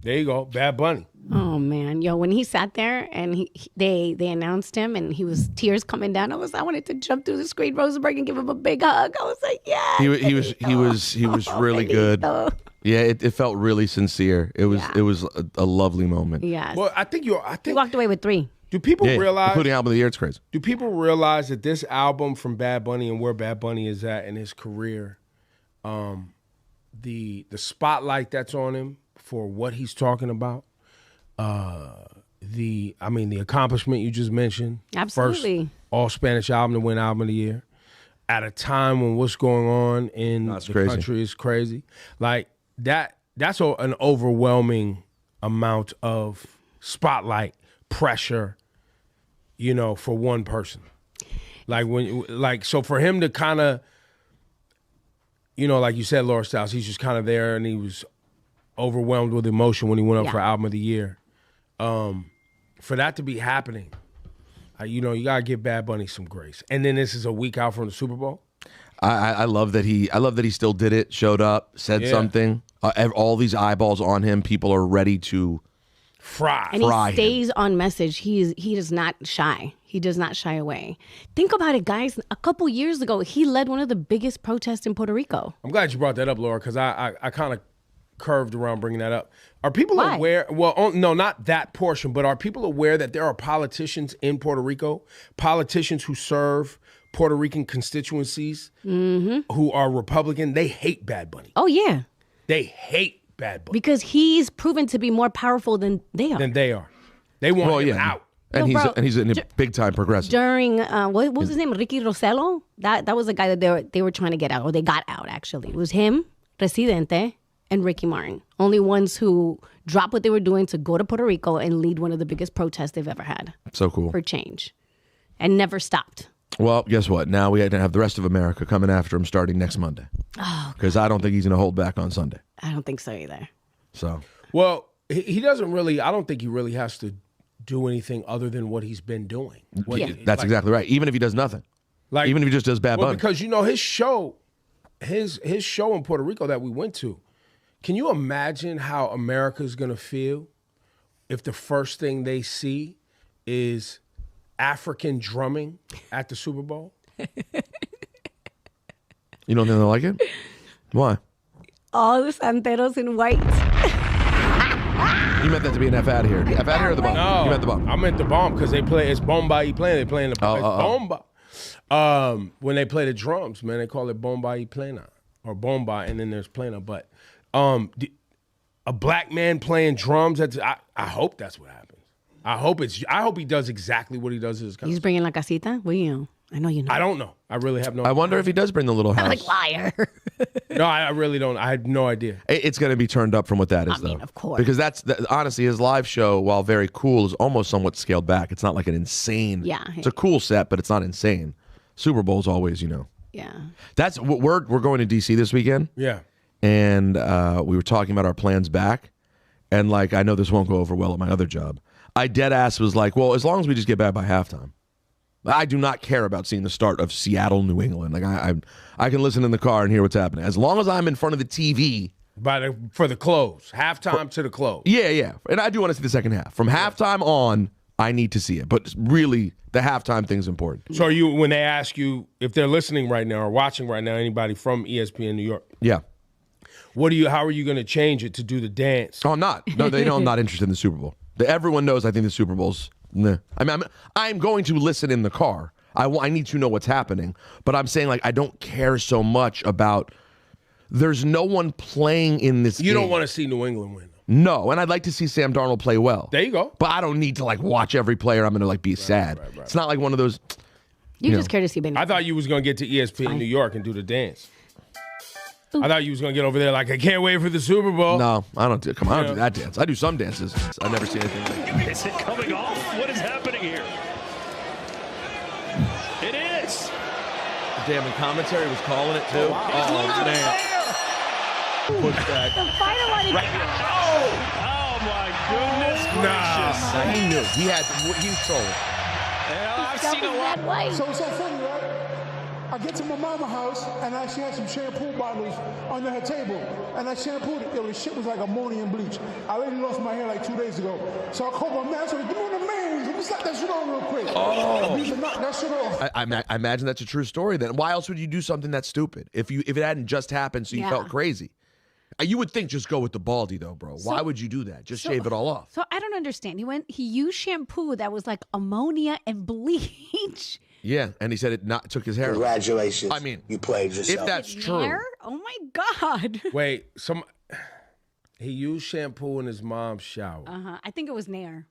There you go, Bad Bunny. Oh man, yo, when he sat there and they announced him and he was tears coming down, I wanted to jump through the screen, Rosenberg, and give him a big hug. I was like, yeah. He was really good. Yeah, it felt really sincere. It was a lovely moment. Yes. Well, I think he walked away with 3. Do people realize, including album of the year? It's crazy. Do people realize that this album from Bad Bunny and where Bad Bunny is at in his career, the spotlight that's on him for what he's talking about, the accomplishment you just mentioned, absolutely, first all Spanish album to win album of the year, at a time when what's going on in country is crazy, like that's an overwhelming amount of spotlight pressure, for one person. So for him to kind of, like you said, Laura Stiles, he's just kind of there and he was overwhelmed with emotion when he went up for album of the year. For that to be happening, you gotta give Bad Bunny some grace. And then this is a week out from the Super Bowl. I love that he still did it, showed up, said something. All these eyeballs on him. People are ready to fry. And he stays on message. He does not shy. He does not shy away. Think about it, guys. A couple years ago, he led one of the biggest protests in Puerto Rico. I'm glad you brought that up, Laura, because I kind of curved around bringing that up. Are people aware? Well, no, not that portion, but are people aware that there are politicians in Puerto Rico, politicians who serve Puerto Rican constituencies who are Republican? They hate Bad Bunny. Oh, yeah. They hate Bad Bunny. Because he's proven to be more powerful than they are. They want him out. And he's a big time progressive. During what was his name? Ricky Rosello? That was the guy that they were trying to get out, or they got out actually. It was him, Residente, and Ricky Martin. Only ones who dropped what they were doing to go to Puerto Rico and lead one of the biggest protests they've ever had. So cool. For change. And never stopped. Well, guess what? Now we have the rest of America coming after him starting next Monday. Oh. Because I don't think he's going to hold back on Sunday. I don't think so either. So. Well, he doesn't really, I don't think he really has to do anything other than what he's been doing. That's exactly right. Even if he does nothing. Even if he just does Bad Bunny. Because, his show in Puerto Rico that we went to, can you imagine how America's going to feel if the first thing they see is African drumming at the Super Bowl? You don't think they'll like it? Why? All the santeros in white. You meant that to be an F out of here. F out of here or the bomb? No, you meant the bomb. I meant the bomb because they play, it's bomba y plena. They playing the bomba. When they play the drums, man, they call it bomba y plena or bomba, and then there's plena. But a black man playing drums, I hope that's what happens. I hope he does exactly what he does in his country. He's bringing la casita? Well, I know you know. I don't know. I really have no idea. I wonder if he does bring the little house. I'm like, liar. No, I really don't. I have no idea. It's going to be turned up from what that is, though. Of course. Because honestly, his live show, while very cool, is almost somewhat scaled back. It's not like an insane. Yeah. It's a cool set, but it's not insane. Super Bowl's always, Yeah. That's what we're going to DC this weekend. Yeah. And we were talking about our plans back. And I know this won't go over well at my other job. I dead ass was like, well, as long as we just get back by halftime. I do not care about seeing the start of Seattle, New England. I can listen in the car and hear what's happening. As long as I'm in front of the TV. For the close. Halftime to the close. Yeah. And I do want to see the second half. From halftime on, I need to see it. But really, the halftime thing's important. So when they ask you, if they're listening right now or watching right now, anybody from ESPN New York. Yeah. How are you going to change it to do the dance? Oh, I'm not. No, they know I'm not interested in the Super Bowl. Everyone knows I think the Super Bowl's... Nah. I'm going to listen in the car. I need to know what's happening. But I'm saying, I don't care so much about... There's no one playing in this game. You don't want to see New England win. No, and I'd like to see Sam Darnold play well. There you go. But I don't need to, watch every player. I'm going to, be sad. Right. It's not like one of those... You just care to see Benny. I thought you was going to get to ESPN New York and do the dance. I thought you was going to get over there I can't wait for the Super Bowl. No, I don't do that dance. I do some dances. I never see anything like that. Is it coming off? What is happening here? It is. The damn commentary was calling it, too. Oh, man. Push back. The fighter wanted Oh, my goodness gracious. Nah, he knew. He was trolling. I've seen a lot. So funny, right? I get to my mama's house, and she had some shampoo bottles under her table. And I shampooed it. Yo, the shit was like ammonium bleach. I already lost my hair like 2 days ago. So I called my man. I said, give me the mains. Let me slap that shit on real quick. Oh. You can knock that shit off. I imagine that's a true story then. Why else would you do something that stupid if it hadn't just happened so you felt crazy? You would think just go with the baldy though, bro. Why would you do that? Just shave it all off. So I don't understand. He used shampoo that was like ammonia and bleach. Yeah, and he said it took his hair. Congratulations. I mean, you played yourself. If that's true. Nair? Oh my God. Wait, he used shampoo in his mom's shower. I think it was Nair.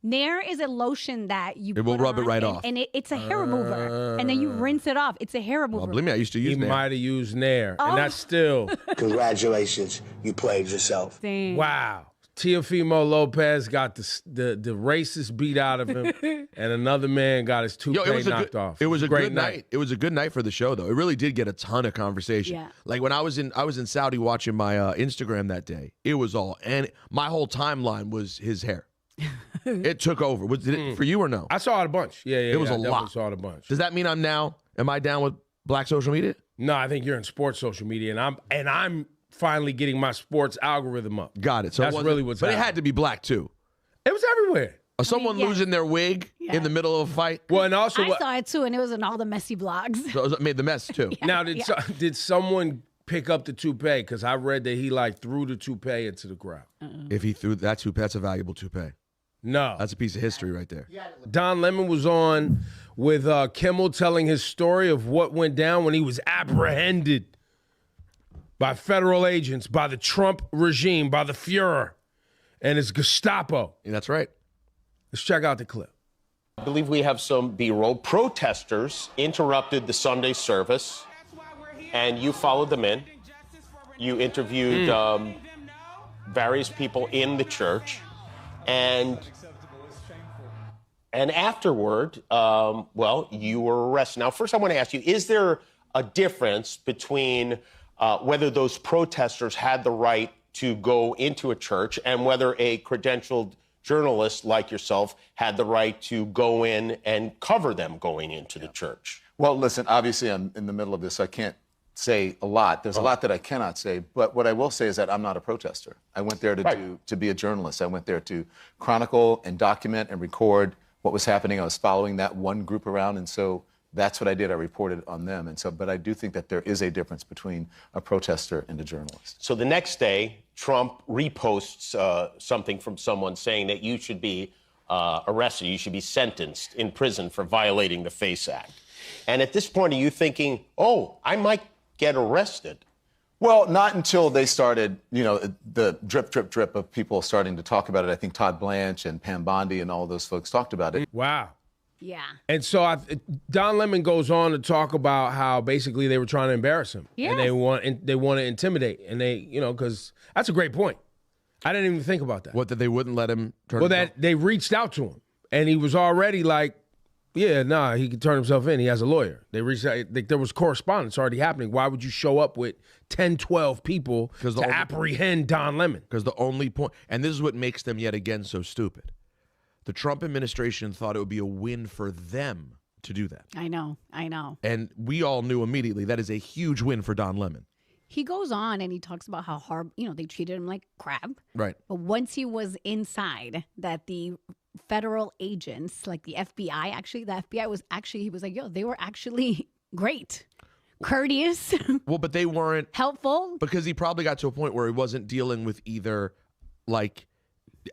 Nair is a lotion that you It will put rub it on right and, off. and it's a hair remover, and then you rinse it off. It's a hair remover. Well, believe me, I used to use He Nair. might have used Nair, and that's still. Congratulations. You played yourself. Dang. Wow. Teofimo Lopez got the racist beat out of him, and another man got his toupee knocked off. It was a great good night. It was a good night for the show, though. It really did get a ton of conversation. Yeah. Like when I was in Saudi watching my Instagram that day, it was all, and my whole timeline was his hair. It took over. Did it for you or no? I saw it a bunch. Yeah. It was I a definitely lot. Saw it a bunch. Does that mean am I down with black social media? No, I think you're in sports social media, and I'm finally getting my sports algorithm up. Got it. So that's really what's happening. But it had to be black too. It was everywhere. Someone losing their wig in the middle of a fight. Well, and also I saw it too, and it was in all the messy blogs. So it made the mess too. Now, did someone pick up the toupee? Because I read that he threw the toupee into the crowd. If he threw that toupee, that's a valuable toupee. No. That's a piece of history right there. Don Lemon was on with Kimmel telling his story of what went down when he was apprehended by federal agents, by the Trump regime, by the Fuhrer, and his Gestapo. And that's right. Let's check out the clip. I believe we have some B-roll. Protesters interrupted the Sunday service, and you followed them in. You interviewed various people in the church. And afterward, you were arrested. Now, first I want to ask you, is there a difference between whether those protesters had the right to go into a church and whether a credentialed journalist like yourself had the right to go in and cover them going into the church? Well, listen, obviously I'm in the middle of this, so I can't say a lot. There's a lot that I cannot say, but what I will say is that I'm not a protester. I went there to be a journalist. I went there to chronicle and document and record what was happening. I was following that one group around, and so that's what I did. I reported on them. And so, but I do think that there is a difference between a protester and a journalist. So the next day, Trump reposts something from someone saying that you should be arrested, you should be sentenced in prison for violating the FACE Act. And at this point, are you thinking, I might get arrested? Well, not until they started, the drip, drip, drip of people starting to talk about it. I think Todd Blanche and Pam Bondi and all those folks talked about it. Wow. Yeah. And so Don Lemon goes on to talk about how basically they were trying to embarrass him. Yes. And they want to intimidate. And they, because that's a great point. I didn't even think about that. What, that they wouldn't let him turn that they reached out to him. And he was already like, he can turn himself in. He has a lawyer. They reached out. There was correspondence already happening. Why would you show up with 10, 12 people to apprehend Don Lemon? Because the only point, and this is what makes them yet again so stupid. The Trump administration thought it would be a win for them to do that. I know. And we all knew immediately that is a huge win for Don Lemon. He goes on and he talks about how hard, they treated him like crap. Right. But once he was inside, that the federal agents, like the FBI, he was like, they were actually great, courteous. Well, but they weren't helpful. Because he probably got to a point where he wasn't dealing with either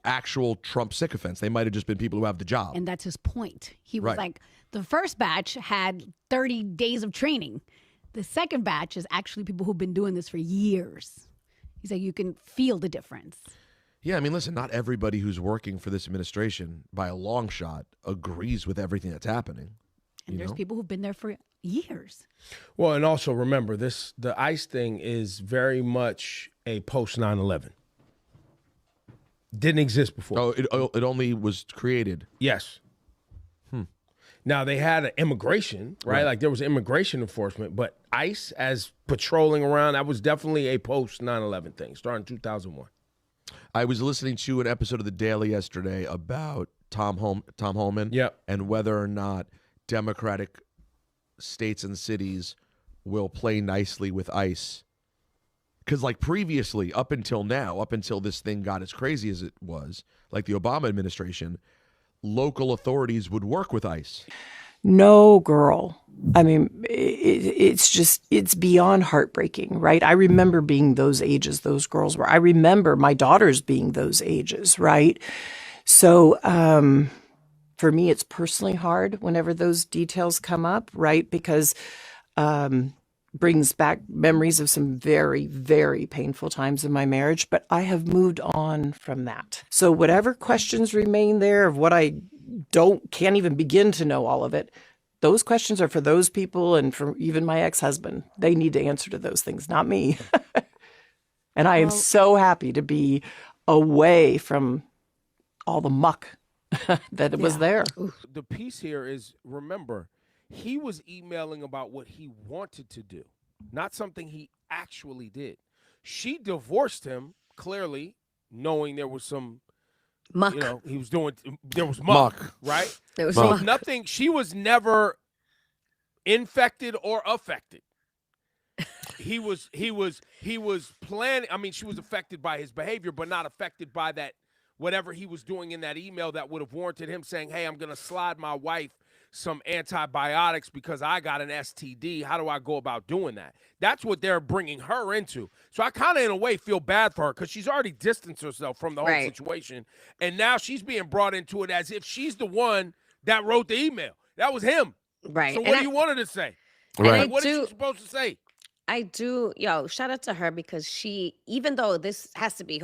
actual Trump sycophants. They might have just been people who have the job. And that's his point. He was like, the first batch had 30 days of training. The second batch is actually people who've been doing this for years. He's like, you can feel the difference. Yeah, I mean, listen, not everybody who's working for this administration by a long shot agrees with everything that's happening. And there's people who've been there for years. Well, and also remember, the ICE thing is very much a post 9/11. Didn't exist before. Oh, it only was created. Yes. Now, they had an immigration, right? Like there was immigration enforcement, but ICE as patrolling around, that was definitely a post 9/11 thing, starting 2001. I was listening to an episode of The Daily yesterday about Tom Homan Yep. and whether or not Democratic states and cities will play nicely with ICE. Because like previously, up until now, up until this thing got as crazy as it was, like the Obama administration, local authorities would work with ICE. No, girl. I mean, it's beyond heartbreaking, right? I remember being those ages those girls were. I remember my daughters being those ages, right? So for me, it's personally hard whenever those details come up, right? Because brings back memories of some very, very painful times in my marriage, but I have moved on from that. So whatever questions remain there of what I can't even begin to know all of it, those questions are for those people and for even my ex-husband. They need to answer to those things, not me. And I am so happy to be away from all the muck that it was there. The piece here is, remember, he was emailing about what he wanted to do, not something he actually did. She divorced him, clearly, knowing there was some muck. You know, he was doing, there was muck. Right? There was so muck. nothing, she was never infected or affected. He was planning, I mean, she was affected by his behavior, but not affected by that, whatever he was doing in that email that would have warranted him saying, hey, I'm going to slide my wife some antibiotics because I got an STD. How do I go about doing that? That's what they're bringing her into. So I kind of, in a way, feel bad for her because she's already distanced herself from the whole situation. And now she's being brought into it as if she's the one that wrote the email. That was him. Right. So what do you want her to say? Right. What is she supposed to say? I do, shout out to her because she, even though this has to be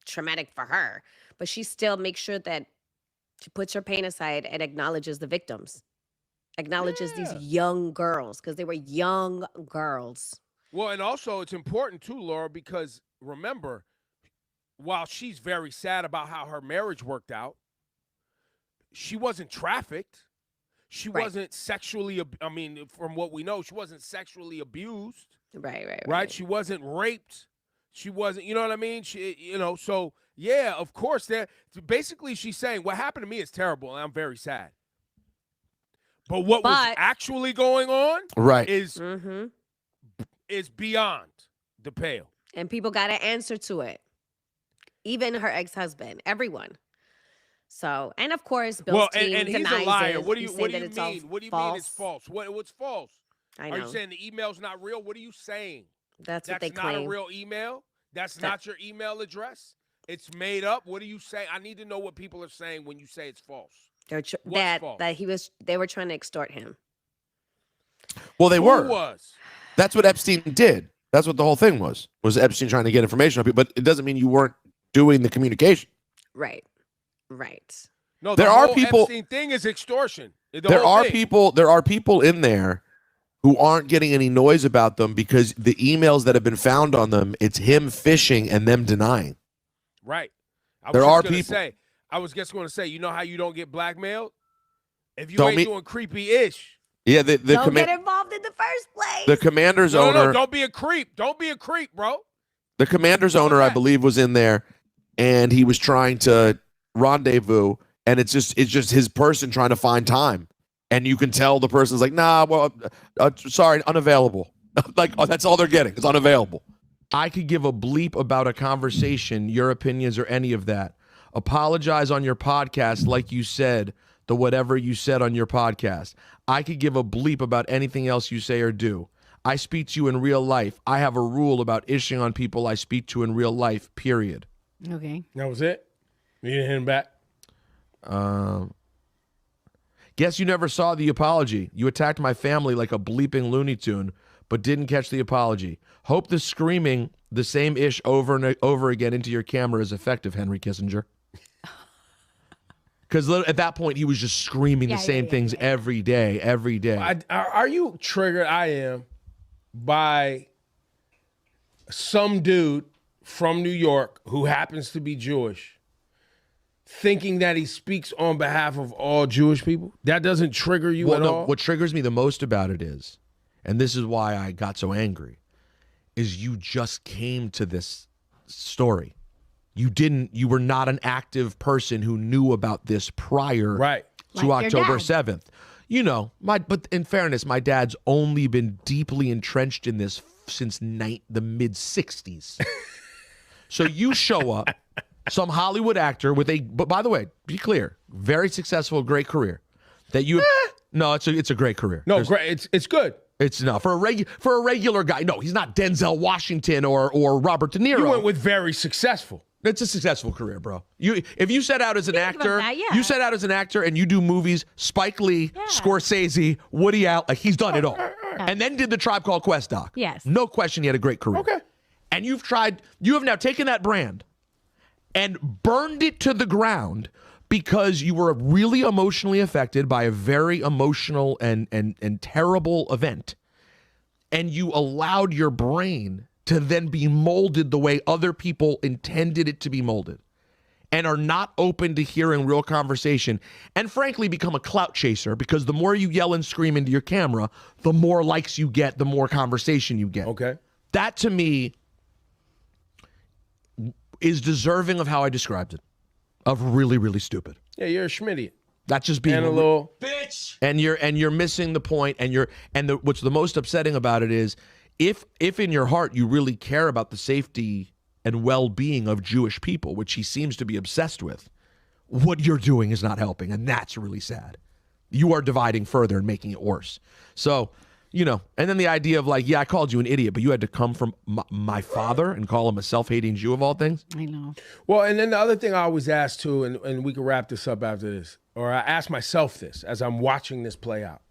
traumatic for her, but she still makes sure that she puts her pain aside and acknowledges the victims, acknowledges these young girls because they were young girls. Well, and also it's important too, Laura, because remember, while she's very sad about how her marriage worked out, she wasn't trafficked. She wasn't sexually, I mean, from what we know, she wasn't sexually abused. Right? She wasn't raped. She wasn't, you know what I mean? She, so yeah, of course. Basically, she's saying what happened to me is terrible, and I'm very sad. But what was actually going on, is beyond the pale. And people got to answer to it. Even her ex-husband, everyone. So, and of course, Bill's team and he's denies a liar. it. What do you mean? What do you mean it's false? What's false? I know. Are you saying the email's not real? What are you saying? That's what they claim. That's not a real email? That's not your email address? It's made up? What do you say? I need to know what people are saying when you say it's false. They were trying to extort him. Well, they were. Who was? That's what Epstein did. That's what the whole thing was Epstein trying to get information on people, but it doesn't mean you weren't doing the communication. Right. No, there are people. Epstein thing is extortion. There are people in there who aren't getting any noise about them because the emails that have been found on them, it's him phishing and them denying. Right. There are people. I was just going to say, you know how you don't get blackmailed? If you ain't doing creepy-ish. Yeah, don't get involved in the first place. The commander's owner. No, don't be a creep. Don't be a creep, bro. The commander's owner, I believe, was in there, and he was trying to rendezvous, and it's just his person trying to find time, and you can tell the person's like, nah, well, sorry, unavailable. Like, that's all they're getting. It's unavailable. I could give a bleep about a conversation, your opinions, or any of that. Apologize on your podcast, like you said, the whatever you said on your podcast. I could give a bleep about anything else you say or do. I speak to you in real life. I have a rule about ishing on people I speak to in real life, period. Okay. That was it? You didn't hit him back? Guess you never saw the apology. You attacked my family like a bleeping Looney Tune, but didn't catch the apology. Hope the screaming the same ish over and over again into your camera is effective, Henry Kissinger. Because at that point, he was just screaming the same things every day. Are you triggered? I am. By some dude from New York who happens to be Jewish thinking that he speaks on behalf of all Jewish people? That doesn't trigger you at all? What triggers me the most about it is, and this is why I got so angry, is you just came to this story. You were not an active person who knew about this prior to October 7th. you know, but in fairness, my dad's only been deeply entrenched in this since the mid 60s. So you show up, some Hollywood actor but by the way, be clear, very successful, great career. That you no, it's a great career. No, great. It's good. It's not for a regular guy. No, he's not Denzel Washington or Robert De Niro. You went with very successful. It's a successful career, bro. If you set out as an actor, you set out as an actor and you do movies, Spike Lee, Scorsese, Woody Allen, like he's done it all. And then did the Tribe Called Quest doc. Yes. No question he had a great career. Okay. And you have now taken that brand and burned it to the ground because you were really emotionally affected by a very emotional and terrible event. And you allowed your brain to then be molded the way other people intended it to be molded and are not open to hearing real conversation and frankly become a clout chaser because the more you yell and scream into your camera, the more likes you get, the more conversation you get. Okay. That to me is deserving of how I described it, of really, really stupid. Yeah, you're a Schmittian. That's just being and a little bitch. And you're missing the point. What's the most upsetting about it is if in your heart you really care about the safety and well-being of Jewish people, which he seems to be obsessed with, what you're doing is not helping, and that's really sad. You are dividing further and making it worse. So, you know, and then the idea of like, yeah, I called you an idiot, but you had to come from my father and call him a self-hating Jew of all things? I know. Well, and then the other thing I always ask too, and we can wrap this up after this, or I ask myself this as I'm watching this play out.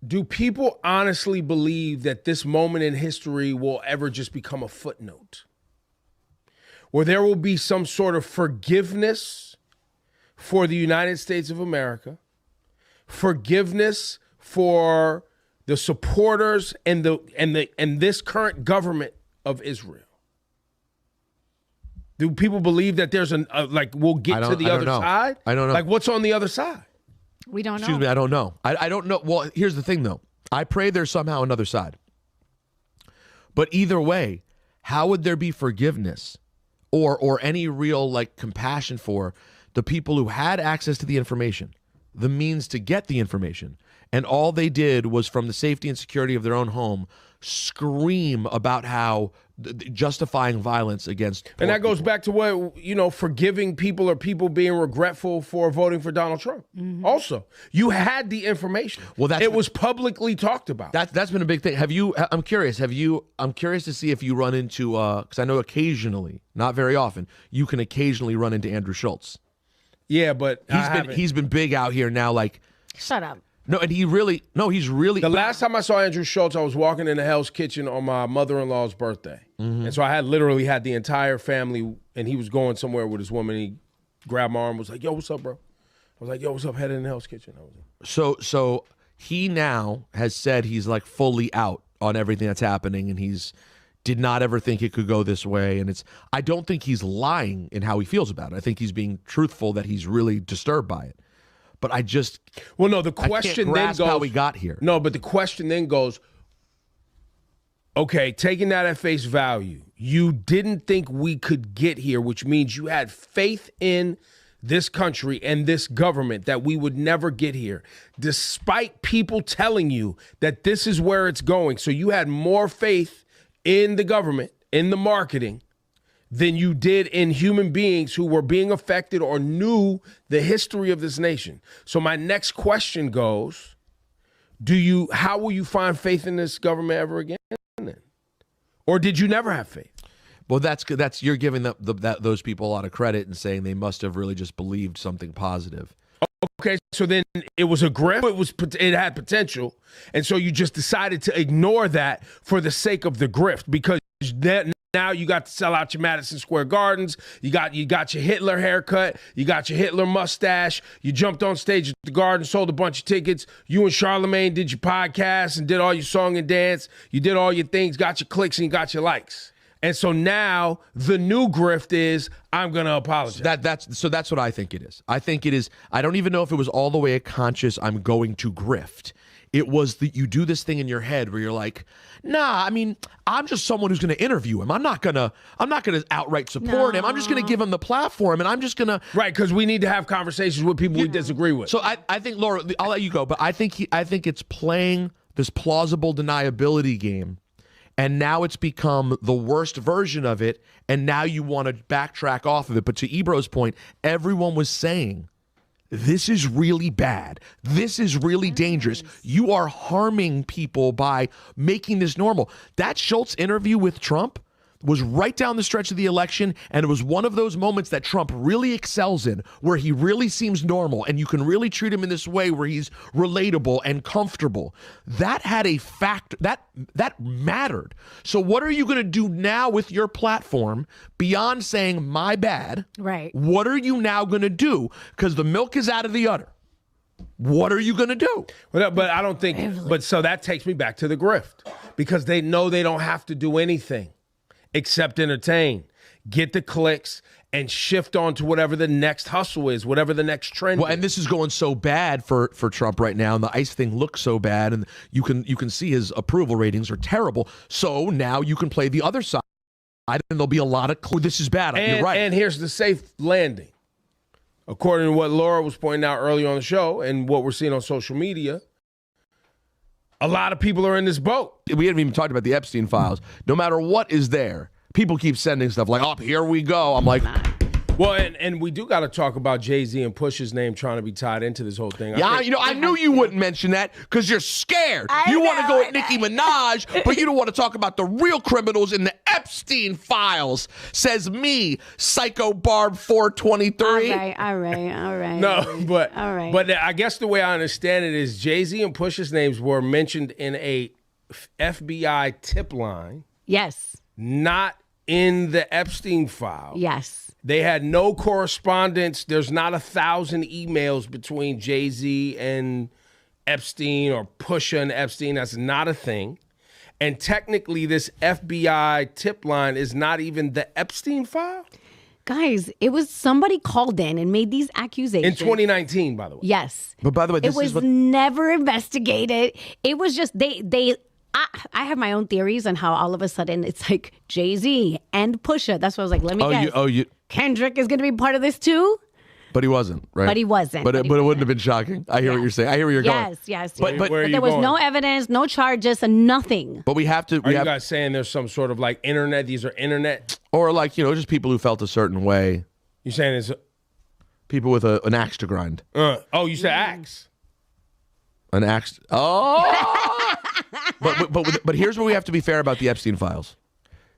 Do people honestly believe that this moment in history will ever just become a footnote? Where there will be some sort of forgiveness for the United States of America, forgiveness for the supporters and this current government of Israel? Do people believe that there's we'll get to the other side? I don't know. Like, what's on the other side? We don't know. Excuse me, I don't know. I don't know. Well, here's the thing, though. I pray there's somehow another side. But either way, how would there be forgiveness or any real like compassion for the people who had access to the information, the means to get the information, and all they did was from the safety and security of their own home scream about how justifying violence against and that goes back to what, you know, forgiving people or people being regretful for voting for Donald Trump. Mm-hmm. Also, you had the information. Well, it was publicly talked about. That's been a big thing. I'm curious to see if you run into because I know occasionally, not very often, you can occasionally run into Andrew Schultz. Yeah, but he's been big out here now. Like, shut up. No, and he's really. The last time I saw Andrew Schultz, I was walking in the Hell's Kitchen on my mother-in-law's birthday. Mm-hmm. And so I had the entire family, and he was going somewhere with his woman. He grabbed my arm, was like, yo, what's up, bro? I was like, yo, what's up, headed in the Hell's Kitchen. So he now has said he's like fully out on everything that's happening, and he's did not ever think it could go this way. And I don't think he's lying in how he feels about it. I think he's being truthful that he's really disturbed by it. But the question then goes, how we got here. No, but the question then goes, okay, taking that at face value, you didn't think we could get here, which means you had faith in this country and this government that we would never get here, despite people telling you that this is where it's going. So you had more faith in the government, in the marketing, than you did in human beings who were being affected or knew the history of this nation. So my next question goes, how will you find faith in this government ever again then? Or did you never have faith? Well, that's you're giving those people a lot of credit and saying they must have really just believed something positive. Okay, so then it was a grift. It had potential, and so you just decided to ignore that for the sake of the grift because now you got to sell out your Madison Square Gardens. You got your Hitler haircut. You got your Hitler mustache. You jumped on stage at the Garden, sold a bunch of tickets. You and Charlemagne did your podcast and did all your song and dance. You did all your things, got your clicks and you got your likes. And so now the new grift is, I'm going to apologize. That's what I think it is. I think it is. I don't even know if it was all the way a conscious, I'm going to grift. It was that you do this thing in your head where you're like, nah, I mean, I'm just someone who's going to interview him. I'm not gonna outright support him. I'm just going to give him the platform, and I'm just going to because we need to have conversations with people we disagree with. So I think, Laura, I'll let you go, but I think it's playing this plausible deniability game, and now it's become the worst version of it, and now you want to backtrack off of it. But to Ebro's point, everyone was saying, this is really bad. This is really dangerous. You are harming people by making this normal. That Schultz interview with Trump was right down the stretch of the election, and it was one of those moments that Trump really excels in, where he really seems normal, and you can really treat him in this way where he's relatable and comfortable. That had a factor, that mattered. So what are you going to do now with your platform beyond saying, my bad? Right. What are you now going to do? Because the milk is out of the udder. What are you going to do? But I don't think, but so that takes me back to the grift, because they know they don't have to do anything except entertain, get the clicks, and shift on to whatever the next hustle is, whatever the next trend is. And this is going so bad for Trump right now, and the ICE thing looks so bad, and you can see his approval ratings are terrible. So now you can play the other side, and there'll be a lot of, this is bad. You're right. And here's the safe landing. According to what Laura was pointing out earlier on the show and what we're seeing on social media, a lot of people are in this boat. We haven't even talked about the Epstein files. No matter what is there, people keep sending stuff like, oh, here we go. I'm like, well, and we do got to talk about Jay-Z and Push's name trying to be tied into this whole thing. Yeah, I knew you wouldn't mention that because you're scared. You want to go at Nicki Minaj, but you don't want to talk about the real criminals in the Epstein files. Says me, Psycho Barb 423. All right. No, but all right. But I guess the way I understand it is Jay-Z and Push's names were mentioned in a FBI tip line. Yes. Not in the Epstein file. Yes. They had no correspondence. There's not 1,000 emails between Jay-Z and Epstein or Pusha and Epstein. That's not a thing. And technically, this FBI tip line is not even the Epstein file. Guys, it was somebody called in and made these accusations. In 2019, by the way. Yes. But by the way, this was never investigated. It was just, I have my own theories on how all of a sudden it's like Jay-Z and Pusha. That's what I was like, let me guess. Kendrick is going to be part of this too? But he wasn't, right? But he wasn't. But it wouldn't have been shocking. I hear what you're saying. I hear where you're going. Yes. But there was no evidence, no charges, and nothing. But we have to. Are you guys saying there's some sort of like internet? These are internet? Or like, just people who felt a certain way. You're saying it's people with an axe to grind. You said axe. An axe. Oh! But here's where we have to be fair about the Epstein files.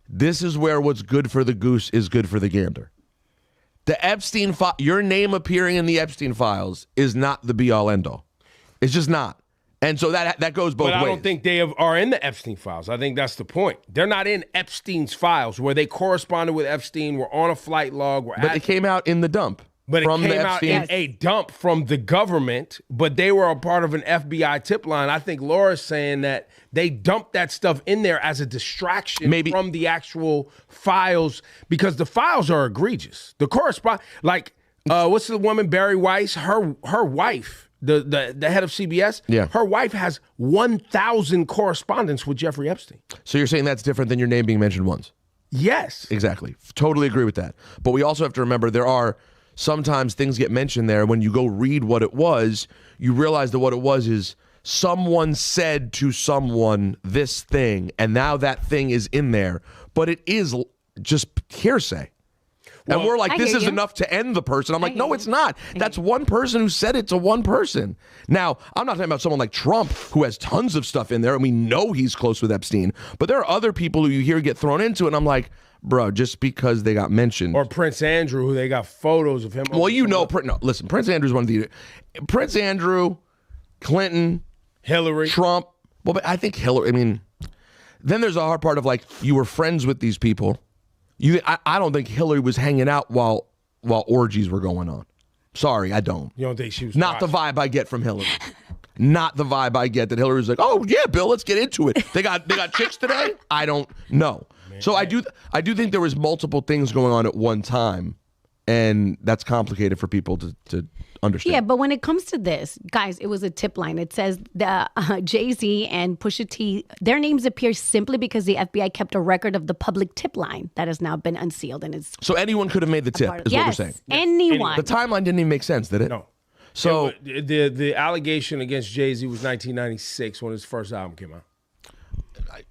This is where what's good for the goose is good for the gander. The Epstein your name appearing in the Epstein files is not the be all end all. It's just not. And so that goes both ways. But I don't think they are in the Epstein files. I think that's the point. They're not in Epstein's files where they corresponded with Epstein, were on a flight log. But it came out in the dump. But it came out in a dump from the government, but they were a part of an FBI tip line. I think Laura's saying that they dumped that stuff in there as a distraction from the actual files, because the files are egregious. The what's the woman, Barry Weiss, her wife, the head of CBS, her wife has 1,000 correspondence with Jeffrey Epstein. So you're saying that's different than your name being mentioned once? Yes. Exactly. Totally agree with that. But we also have to remember there are sometimes things get mentioned there. When you go read what it was, you realize that what it was is someone said to someone this thing, and now that thing is in there, but it is just hearsay. And we're like, this is enough to end the person. I'm like, no, it's not. That's one person who said it to one person. Now, I'm not talking about someone like Trump who has tons of stuff in there, and we know he's close with Epstein. But there are other people who you hear get thrown into it, and I'm like, bro, just because they got mentioned. Or Prince Andrew, who they got photos of him. Well, listen, Prince Andrew's one of the... Prince Andrew, Clinton, Hillary, Trump. Well, but I think Hillary, then there's a hard part of like, you were friends with these people. I don't think Hillary was hanging out while orgies were going on. Sorry, I don't. You don't think she was not watching? The vibe I get from Hillary. Not the vibe I get that Hillary's like, oh yeah, Bill, let's get into it. They got chicks today? I don't know. So I do think there was multiple things going on at one time, and that's complicated for people to understand. Yeah, but when it comes to this, guys, it was a tip line. It says the Jay-Z and Pusha T, their names appear simply because the FBI kept a record of the public tip line that has now been unsealed and is. So anyone could have made the tip, is what we're saying. Anyone. The timeline didn't even make sense, did it? No. So the allegation against Jay-Z was 1996 when his first album came out.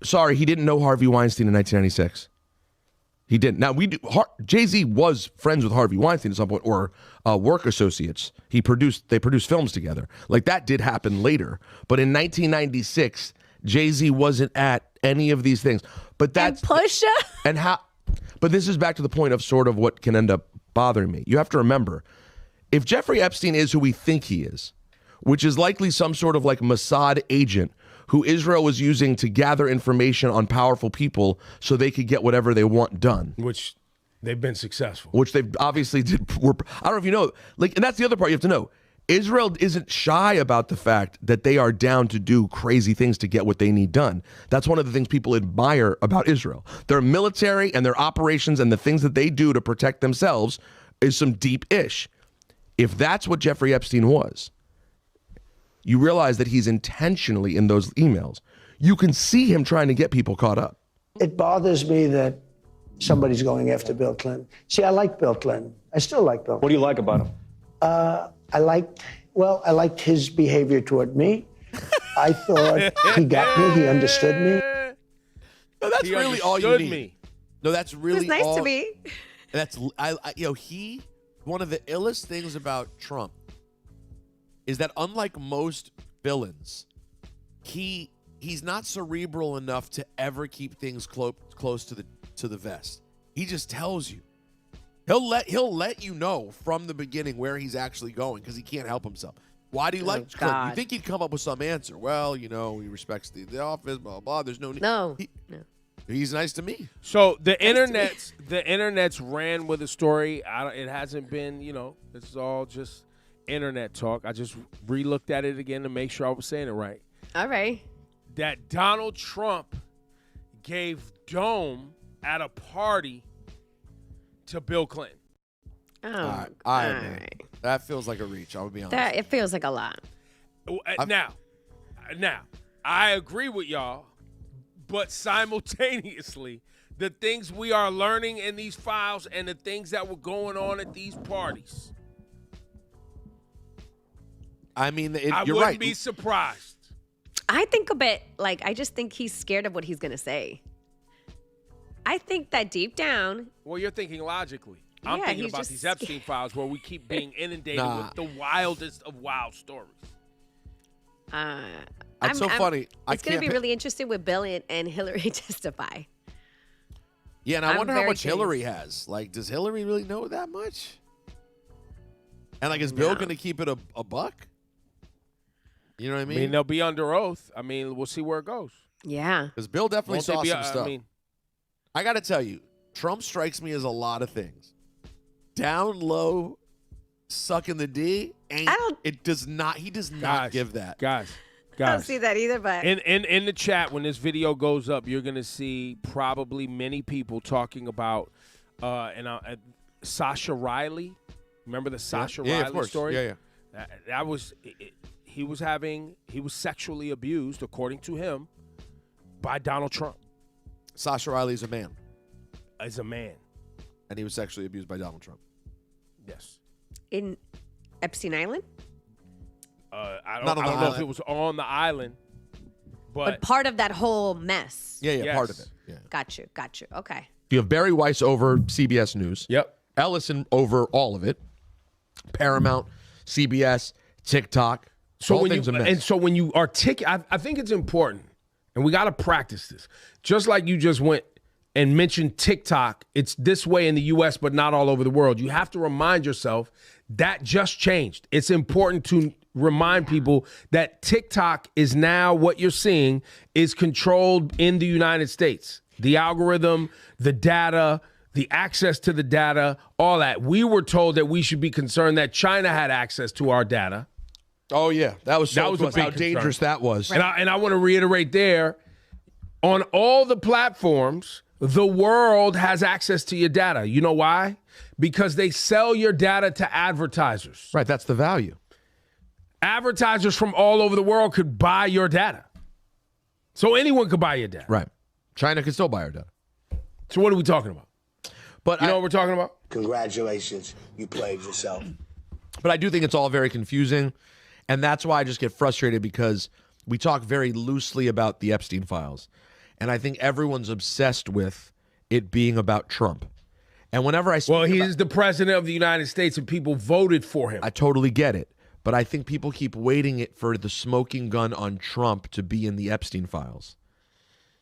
Sorry, he didn't know Harvey Weinstein in 1996. He didn't. Now, Jay-Z was friends with Harvey Weinstein at some point, or work associates. They produced films together. Like, that did happen later. But in 1996, Jay-Z wasn't at any of these things. But that's and Pusha? But this is back to the point of sort of what can end up bothering me. You have to remember, if Jeffrey Epstein is who we think he is, which is likely some sort of like Mossad agent who Israel was using to gather information on powerful people so they could get whatever they want done. Which they've been successful. Which they obviously did. I don't know if you know, like, and that's the other part you have to know. Israel isn't shy about the fact that they are down to do crazy things to get what they need done. That's one of the things people admire about Israel. Their military and their operations and the things that they do to protect themselves is some deep ish. If that's what Jeffrey Epstein was, you realize that he's intentionally in those emails. You can see him trying to get people caught up. It bothers me that somebody's going after Bill Clinton. See, I like Bill Clinton. I still like Bill. What do you like about him? I liked his behavior toward me. I thought he got me. He understood me. No, that's really all you need. Me. No, that's really It's nice to me. That's one of the illest things about Trump is that unlike most villains, he's not cerebral enough to ever keep things close to the vest. He just tells you. He'll let you know from the beginning where he's actually going because he can't help himself. Why do you like Clinton? You think he'd come up with some answer? Well, he respects the office, blah, blah, blah. There's no need. No. He's nice to me. So the internet's ran with a story. It hasn't been, it's all just internet talk. I just re-looked at it again to make sure I was saying it right. All right. That Donald Trump gave dome at a party to Bill Clinton. Oh, all right. That feels like a reach. I would be honest. It feels like a lot. Now, I agree with y'all, but simultaneously, the things we are learning in these files and the things that were going on at these parties. I mean, you're right. I wouldn't be surprised. I think a bit I just think he's scared of what he's going to say. I think that deep down. Well, you're thinking logically. I'm thinking about these Epstein files where we keep being inundated with the wildest of wild stories. It's so funny. It's going to be really interesting with Bill and Hillary testify. Yeah, and I wonder how much Hillary has. Like, does Hillary really know that much? And is Bill going to keep it a buck? You know what I mean? I mean, they'll be under oath. I mean, we'll see where it goes. Yeah. Because Bill definitely saw some stuff. I got to tell you, Trump strikes me as a lot of things. Down low, sucking the D, he does not give that. Guys. I don't see that either, but in the chat, when this video goes up, you're gonna see probably many people talking about Sasha Riley. Remember the Sasha Riley story? Yeah. That was he was sexually abused, according to him, by Donald Trump. Sasha Riley is a man. And he was sexually abused by Donald Trump. Yes. In Epstein Island? I don't know if it was on the island, but part of that whole mess. Yeah, yes. Part of it. Yeah. Got you. Okay. You have Barry Weiss over CBS News. Yep. Ellison over all of it. Paramount, CBS, TikTok. So when you articulate, I think it's important, and we got to practice this. Just like you just went and mentioned TikTok, it's this way in the U.S., but not all over the world. You have to remind yourself that just changed. It's important to remind people that TikTok is now, what you're seeing is controlled in the United States. The algorithm, the data, the access to the data, all that. We were told that we should be concerned that China had access to our data. Oh, yeah. That was how dangerous that was. And I want to reiterate there, on all the platforms, the world has access to your data. You know why? Because they sell your data to advertisers. Right, that's the value. Advertisers from all over the world could buy your data. So anyone could buy your data. Right. China can still buy our data. So what are we talking about? But you know what we're talking about? Congratulations, you played yourself. But I do think it's all very confusing. And that's why I just get frustrated, because we talk very loosely about the Epstein files. And I think everyone's obsessed with it being about Trump. And whenever I speak Well, he's the president of the United States and people voted for him. I totally get it. But I think people keep waiting for the smoking gun on Trump to be in the Epstein files.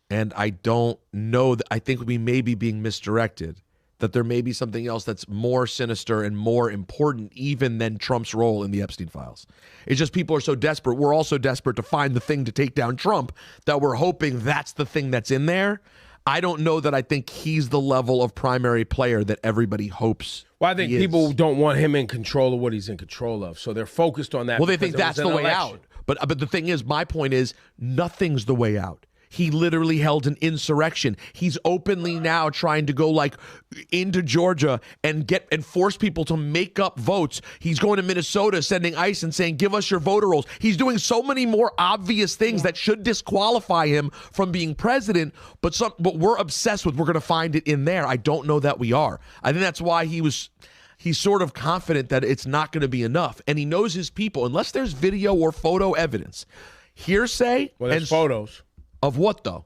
And I don't know. I think we may be being misdirected, that there may be something else that's more sinister and more important even than Trump's role in the Epstein files. It's just people are so desperate. We're also desperate to find the thing to take down Trump that we're hoping that's the thing that's in there. I don't know that I think he's the level of primary player that everybody hopes. Well, I think people don't want him in control of what he's in control of. So they're focused on that. Well, they think that's the way out. But the thing is, my point is, nothing's the way out. He literally held an insurrection. He's openly now trying to go into Georgia and force people to make up votes. He's going to Minnesota, sending ICE and saying, give us your voter rolls. He's doing so many more obvious things that should disqualify him from being president. But we're obsessed with, we're going to find it in there. I don't know that we are. I think that's why he's sort of confident that it's not going to be enough. And he knows his people, unless there's video or photo evidence. Hearsay. Well, there's photos. Of what, though?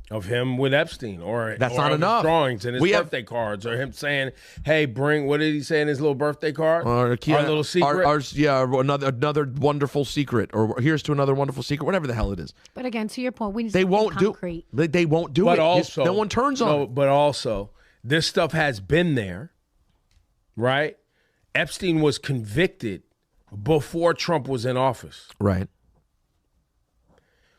Of him with Epstein, that's not enough. Drawings and his birthday cards, or him saying, "Hey, what did he say in his little birthday card? Our little secret." Another wonderful secret, or here's to another wonderful secret, whatever the hell it is. But again, to your point, we need they won't concrete. They won't do but it. Also, no one turns on it. But also, this stuff has been there, right? Epstein was convicted before Trump was in office, right?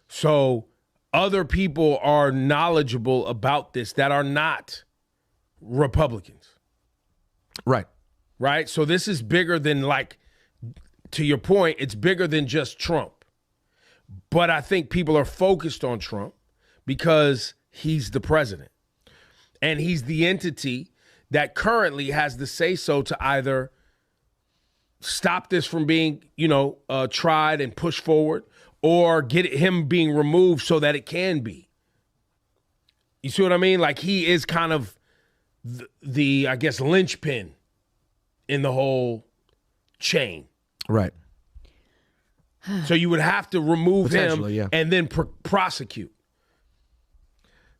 So other people are knowledgeable about this that are not Republicans. Right. Right? So this is bigger than, to your point, it's bigger than just Trump. But I think people are focused on Trump because he's the president. And he's the entity that currently has the say-so to either stop this from being, tried and pushed forward, or get him being removed so that it can be. You see what I mean? He is kind of the I guess, linchpin in the whole chain. Right. So you would have to remove him and then prosecute,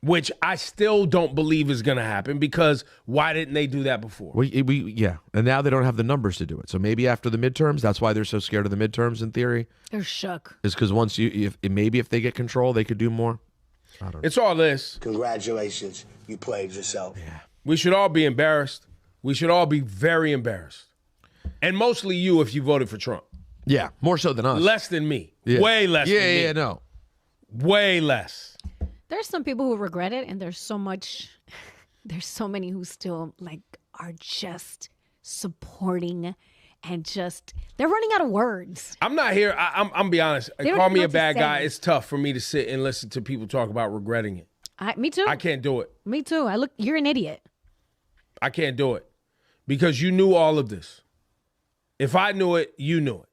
which I still don't believe is going to happen, because why didn't they do that before? And now they don't have the numbers to do it. So maybe after the midterms, that's why they're so scared of the midterms, in theory. They're shook. Is because once if they get control, they could do more. I don't know. It's all this. Congratulations, you played yourself. Yeah. We should all be embarrassed. We should all be very embarrassed. And mostly you if you voted for Trump. Yeah, more so than us. Less than me. Yeah. Way less than me. Yeah, no. Way less. There's some people who regret it, and there's so many who still are just supporting, and they're running out of words. I'm not here. I'm be honest. Call me a bad guy. It's tough for me to sit and listen to people talk about regretting it. Me too. I can't do it. Me too. You're an idiot. I can't do it because you knew all of this. If I knew it, you knew it.